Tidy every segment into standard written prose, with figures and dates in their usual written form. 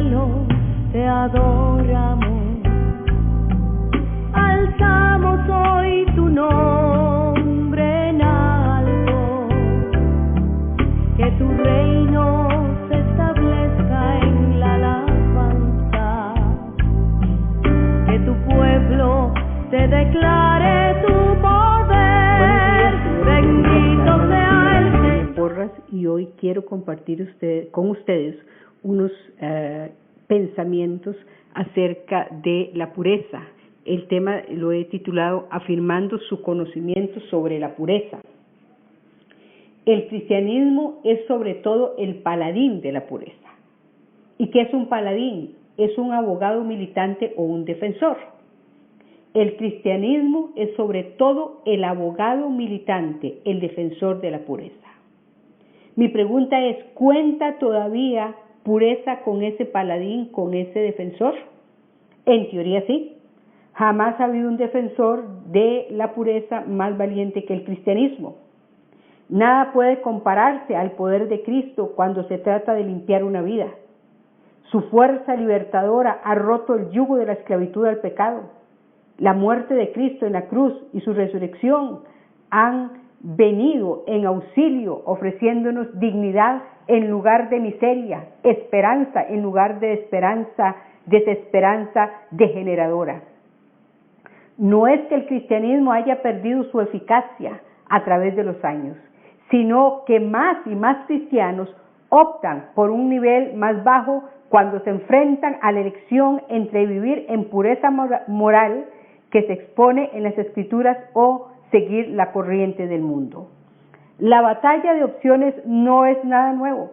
cielo te adoramos, alzamos hoy tu nombre en alto, que tu reino se establezca en la alabanza, que tu pueblo te declare tu poder. Bendito sea el Señor. Porras, y hoy quiero compartir con ustedes unos pensamientos acerca de la pureza. El tema lo he titulado Afirmando su conocimiento sobre la pureza. El cristianismo es sobre todo el paladín de la pureza. ¿Y qué es un paladín? Es un abogado militante o un defensor. El cristianismo es sobre todo el abogado militante, el defensor de la pureza. Mi pregunta es, ¿cuenta todavía pureza con ese paladín, con ese defensor? En teoría sí. Jamás ha habido un defensor de la pureza más valiente que el cristianismo. Nada puede compararse al poder de Cristo cuando se trata de limpiar una vida. Su fuerza libertadora ha roto el yugo de la esclavitud al pecado. La muerte de Cristo en la cruz y su resurrección han venido en auxilio, ofreciéndonos dignidad en lugar de miseria, esperanza en lugar de esperanza, desesperanza degeneradora. No es que el cristianismo haya perdido su eficacia a través de los años, sino que más y más cristianos optan por un nivel más bajo cuando se enfrentan a la elección entre vivir en pureza moral que se expone en las Escrituras o seguir la corriente del mundo. La batalla de opciones no es nada nuevo.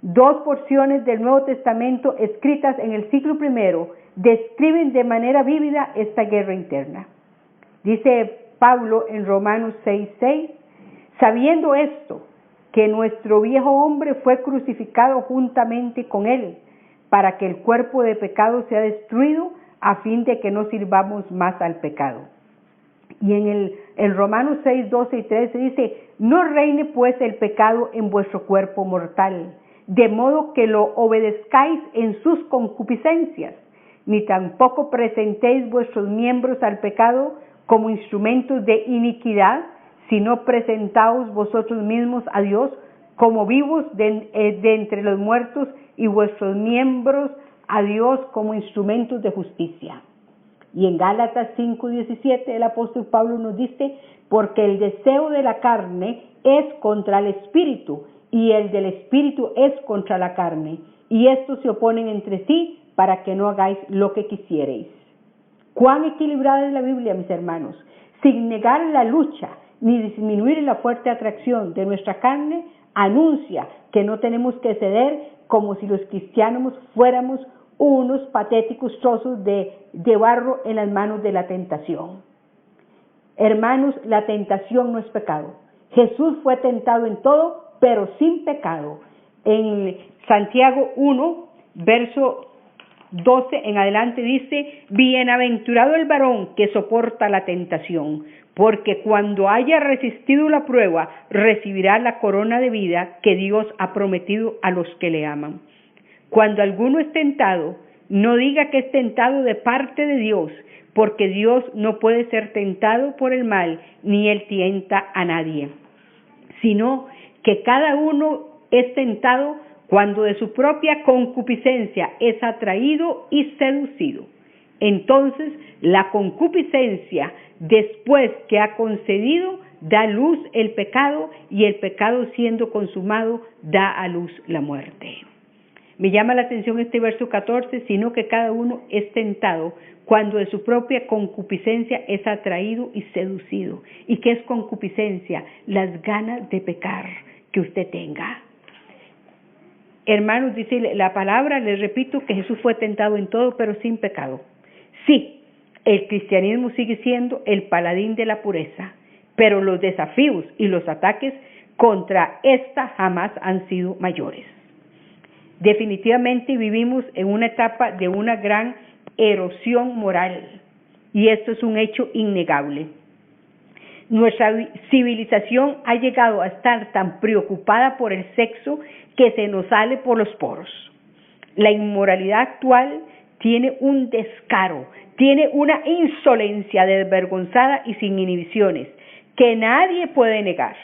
Dos porciones del Nuevo Testamento escritas en el siglo I describen de manera vívida esta guerra interna. Dice Pablo en Romanos 6:6, sabiendo esto, que nuestro viejo hombre fue crucificado juntamente con él, para que el cuerpo de pecado sea destruido, a fin de que no sirvamos más al pecado. Y en Romanos 6, 12 y 13 dice, no reine pues el pecado en vuestro cuerpo mortal, de modo que lo obedezcáis en sus concupiscencias, ni tampoco presentéis vuestros miembros al pecado como instrumentos de iniquidad, sino presentaos vosotros mismos a Dios como vivos de entre los muertos y vuestros miembros a Dios como instrumentos de justicia. Y en Gálatas 5:17 el apóstol Pablo nos dice, porque el deseo de la carne es contra el espíritu y el del espíritu es contra la carne, y estos se oponen entre sí para que no hagáis lo que quisierais. Cuán equilibrada es la Biblia, mis hermanos, sin negar la lucha ni disminuir la fuerte atracción de nuestra carne, anuncia que no tenemos que ceder como si los cristianos fuéramos unos patéticos trozos de barro en las manos de la tentación. Hermanos, la tentación no es pecado. Jesús fue tentado en todo, pero sin pecado. En Santiago 1, verso 12 en adelante dice, bienaventurado el varón que soporta la tentación, porque cuando haya resistido la prueba, recibirá la corona de vida que Dios ha prometido a los que le aman. Cuando alguno es tentado, no diga que es tentado de parte de Dios, porque Dios no puede ser tentado por el mal, ni él tienta a nadie, sino que cada uno es tentado cuando de su propia concupiscencia es atraído y seducido. Entonces, la concupiscencia, después que ha concedido, da a luz el pecado, y el pecado siendo consumado, da a luz la muerte. Me llama la atención este verso 14, sino que cada uno es tentado cuando de su propia concupiscencia es atraído y seducido. ¿Y qué es concupiscencia? Las ganas de pecar que usted tenga. Hermanos, dice la palabra, les repito, que Jesús fue tentado en todo, pero sin pecado. Sí, el cristianismo sigue siendo el paladín de la pureza, pero los desafíos y los ataques contra esta jamás han sido mayores. Definitivamente vivimos en una etapa de una gran erosión moral, y esto es un hecho innegable. Nuestra civilización ha llegado a estar tan preocupada por el sexo que se nos sale por los poros. La inmoralidad actual tiene un descaro, tiene una insolencia desvergonzada y sin inhibiciones que nadie puede negar.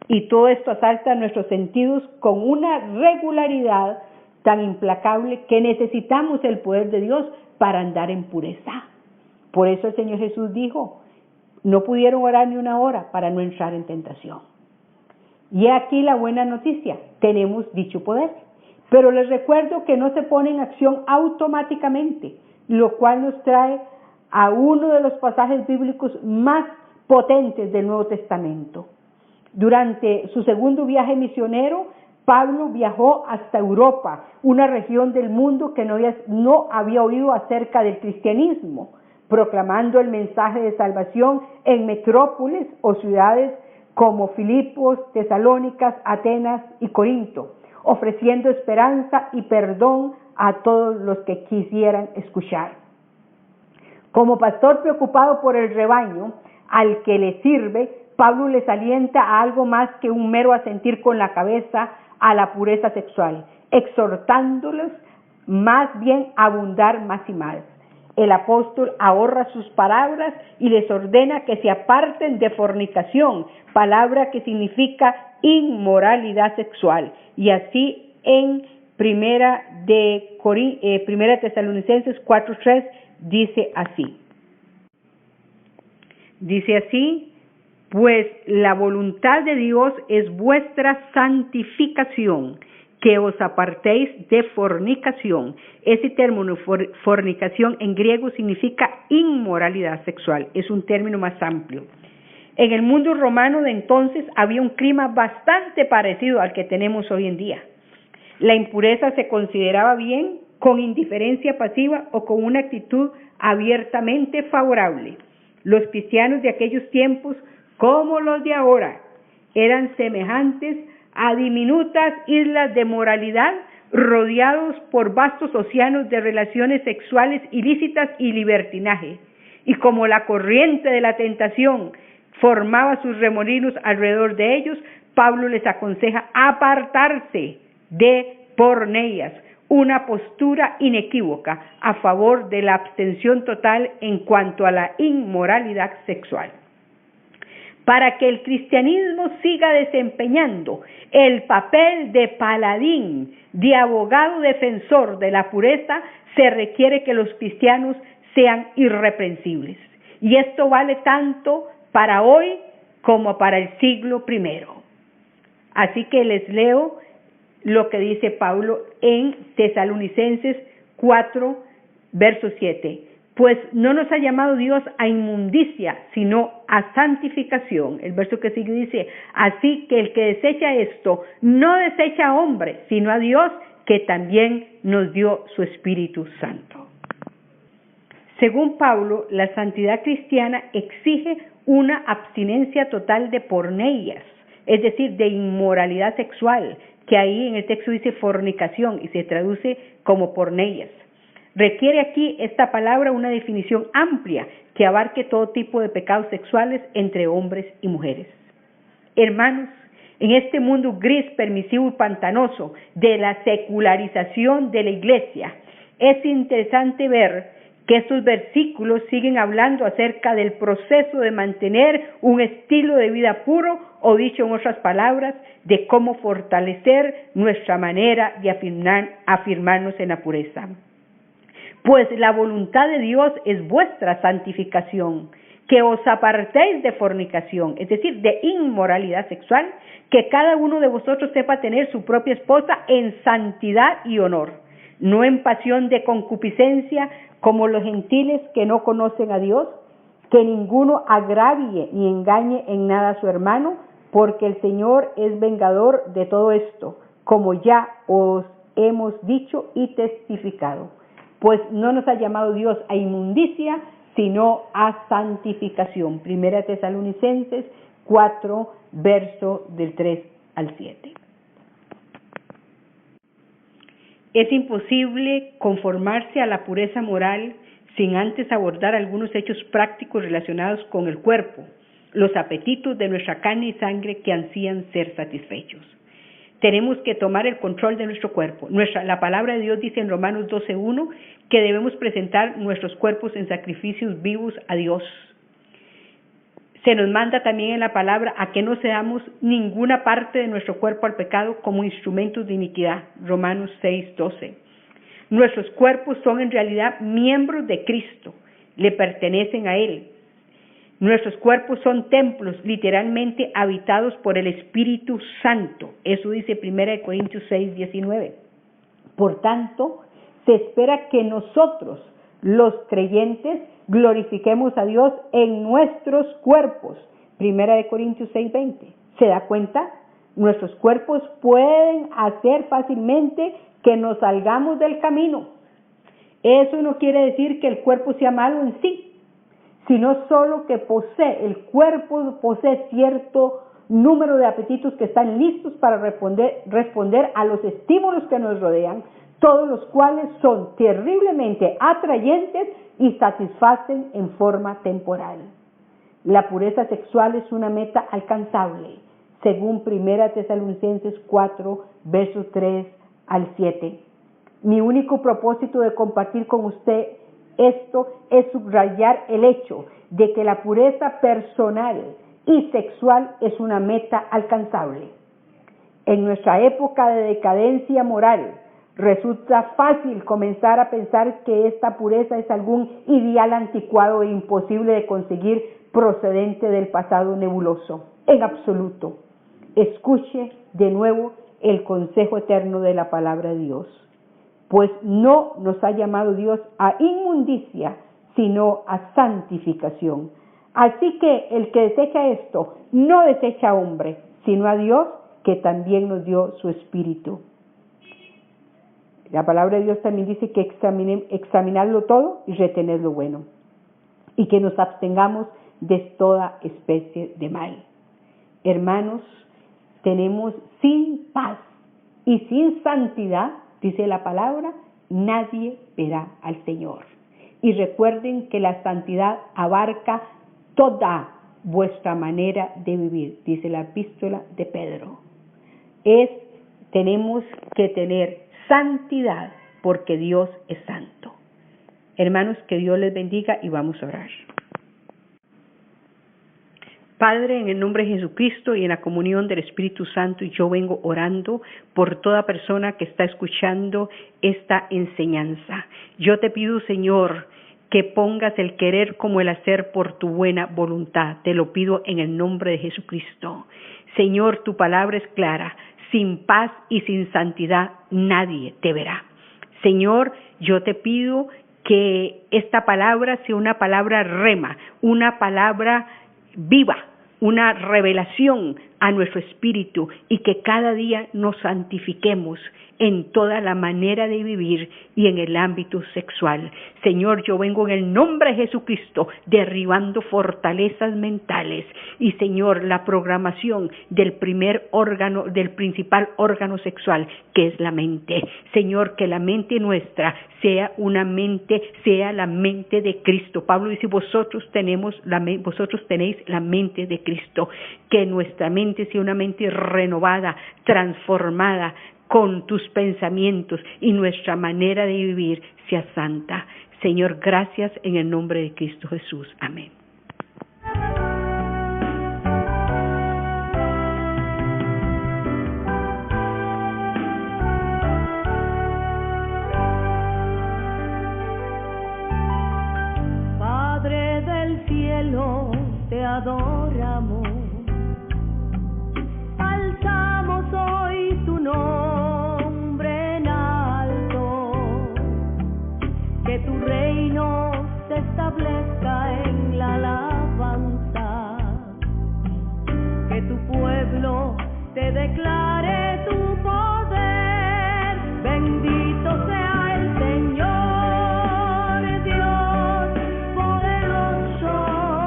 Y todo esto asalta nuestros sentidos con una regularidad tan implacable que necesitamos el poder de Dios para andar en pureza. Por eso el Señor Jesús dijo, no pudieron orar ni una hora para no entrar en tentación. Y aquí la buena noticia, tenemos dicho poder. Pero les recuerdo que no se pone en acción automáticamente, lo cual nos trae a uno de los pasajes bíblicos más potentes del Nuevo Testamento. Durante su segundo viaje misionero, Pablo viajó hasta Europa, una región del mundo que no había oído acerca del cristianismo, proclamando el mensaje de salvación en metrópolis o ciudades como Filipos, Tesalónicas, Atenas y Corinto, ofreciendo esperanza y perdón a todos los que quisieran escuchar. Como pastor preocupado por el rebaño al que le sirve, Pablo les alienta a algo más que un mero asentir con la cabeza a la pureza sexual, exhortándolos más bien a abundar más y más. El apóstol ahorra sus palabras y les ordena que se aparten de fornicación, palabra que significa inmoralidad sexual. Y así en Primera Tesalonicenses 4:3 dice así. Dice así, pues la voluntad de Dios es vuestra santificación, que os apartéis de fornicación. Ese término fornicación en griego significa inmoralidad sexual, es un término más amplio. En el mundo romano de entonces había un clima bastante parecido al que tenemos hoy en día. La impureza se consideraba bien con indiferencia pasiva o con una actitud abiertamente favorable. Los cristianos de aquellos tiempos, como los de ahora, eran semejantes a diminutas islas de moralidad rodeados por vastos océanos de relaciones sexuales ilícitas y libertinaje. Y como la corriente de la tentación formaba sus remolinos alrededor de ellos, Pablo les aconseja apartarse de porneías, una postura inequívoca a favor de la abstención total en cuanto a la inmoralidad sexual. Para que el cristianismo siga desempeñando el papel de paladín, de abogado defensor de la pureza, se requiere que los cristianos sean irreprensibles. Y esto vale tanto para hoy como para el siglo I. Así que les leo lo que dice Pablo en Tesalonicenses 4, verso 7. Pues no nos ha llamado Dios a inmundicia, sino a santificación. El verso que sigue dice, así que el que desecha esto, no desecha a hombre, sino a Dios, que también nos dio su Espíritu Santo. Según Pablo, la santidad cristiana exige una abstinencia total de porneías, es decir, de inmoralidad sexual, que ahí en el texto dice fornicación y se traduce como porneías. Requiere aquí esta palabra una definición amplia que abarque todo tipo de pecados sexuales entre hombres y mujeres. Hermanos, en este mundo gris, permisivo y pantanoso de la secularización de la iglesia, es interesante ver que estos versículos siguen hablando acerca del proceso de mantener un estilo de vida puro, o dicho en otras palabras, de cómo fortalecer nuestra manera de afirmarnos en la pureza. Pues la voluntad de Dios es vuestra santificación, que os apartéis de fornicación, es decir, de inmoralidad sexual, que cada uno de vosotros sepa tener su propia esposa en santidad y honor, no en pasión de concupiscencia como los gentiles que no conocen a Dios, que ninguno agravie ni engañe en nada a su hermano, porque el Señor es vengador de todo esto, como ya os hemos dicho y testificado. Pues no nos ha llamado Dios a inmundicia, sino a santificación. Primera Tesalonicenses 4, verso del 3 al 7. Es imposible conformarse a la pureza moral sin antes abordar algunos hechos prácticos relacionados con el cuerpo, los apetitos de nuestra carne y sangre que ansían ser satisfechos. Tenemos que tomar el control de nuestro cuerpo. La palabra de Dios dice en Romanos 12:1 que debemos presentar nuestros cuerpos en sacrificios vivos a Dios. Se nos manda también en la palabra a que no cedamos ninguna parte de nuestro cuerpo al pecado como instrumentos de iniquidad. Romanos 6:12. Nuestros cuerpos son en realidad miembros de Cristo, le pertenecen a Él. Nuestros cuerpos son templos literalmente habitados por el Espíritu Santo. Eso dice 1 Corintios 6:19. Por tanto, se espera que nosotros, los creyentes, glorifiquemos a Dios en nuestros cuerpos. 1 Corintios 6:20. ¿Se da cuenta? Nuestros cuerpos pueden hacer fácilmente que nos salgamos del camino. Eso no quiere decir que el cuerpo sea malo en sí, sino solo que el cuerpo posee cierto número de apetitos que están listos para responder a los estímulos que nos rodean, todos los cuales son terriblemente atrayentes y satisfacen en forma temporal. La pureza sexual es una meta alcanzable, según 1 Tesalonicenses 4, versos 3 al 7. Mi único propósito de compartir con usted esto es subrayar el hecho de que la pureza personal y sexual es una meta alcanzable. En nuestra época de decadencia moral, resulta fácil comenzar a pensar que esta pureza es algún ideal anticuado e imposible de conseguir procedente del pasado nebuloso. En absoluto. Escuche de nuevo el consejo eterno de la palabra de Dios. Pues no nos ha llamado Dios a inmundicia, sino a santificación. Así que el que desecha esto, no desecha a hombre, sino a Dios, que también nos dio su Espíritu. La palabra de Dios también dice que examinadlo todo y retened lo bueno, y que nos abstengamos de toda especie de mal. Hermanos, tenemos sin paz y sin santidad, dice la palabra, nadie verá al Señor. Y recuerden que la santidad abarca toda vuestra manera de vivir, dice la epístola de Pedro. Tenemos que tener santidad porque Dios es santo. Hermanos, que Dios les bendiga y vamos a orar. Padre, en el nombre de Jesucristo y en la comunión del Espíritu Santo, yo vengo orando por toda persona que está escuchando esta enseñanza. Yo te pido, Señor, que pongas el querer como el hacer por tu buena voluntad. Te lo pido en el nombre de Jesucristo. Señor, tu palabra es clara. Sin paz y sin santidad nadie te verá. Señor, yo te pido que esta palabra sea una palabra rema, una palabra viva, una revelación a nuestro espíritu y que cada día nos santifiquemos en toda la manera de vivir y en el ámbito sexual. Señor, yo vengo en el nombre de Jesucristo derribando fortalezas mentales y, Señor, la programación del principal órgano sexual, que es la mente. Señor, que la mente nuestra sea la mente de Cristo. Pablo dice, vosotros tenéis la mente de Cristo. Que nuestra mente sea una mente renovada, transformada, con tus pensamientos y nuestra manera de vivir sea santa. Señor, gracias en el nombre de Cristo Jesús. Amén. Padre del cielo, te adoramos. Alzamos hoy tu nombre en alto, que tu reino se establezca en la alabanza, que tu pueblo te declare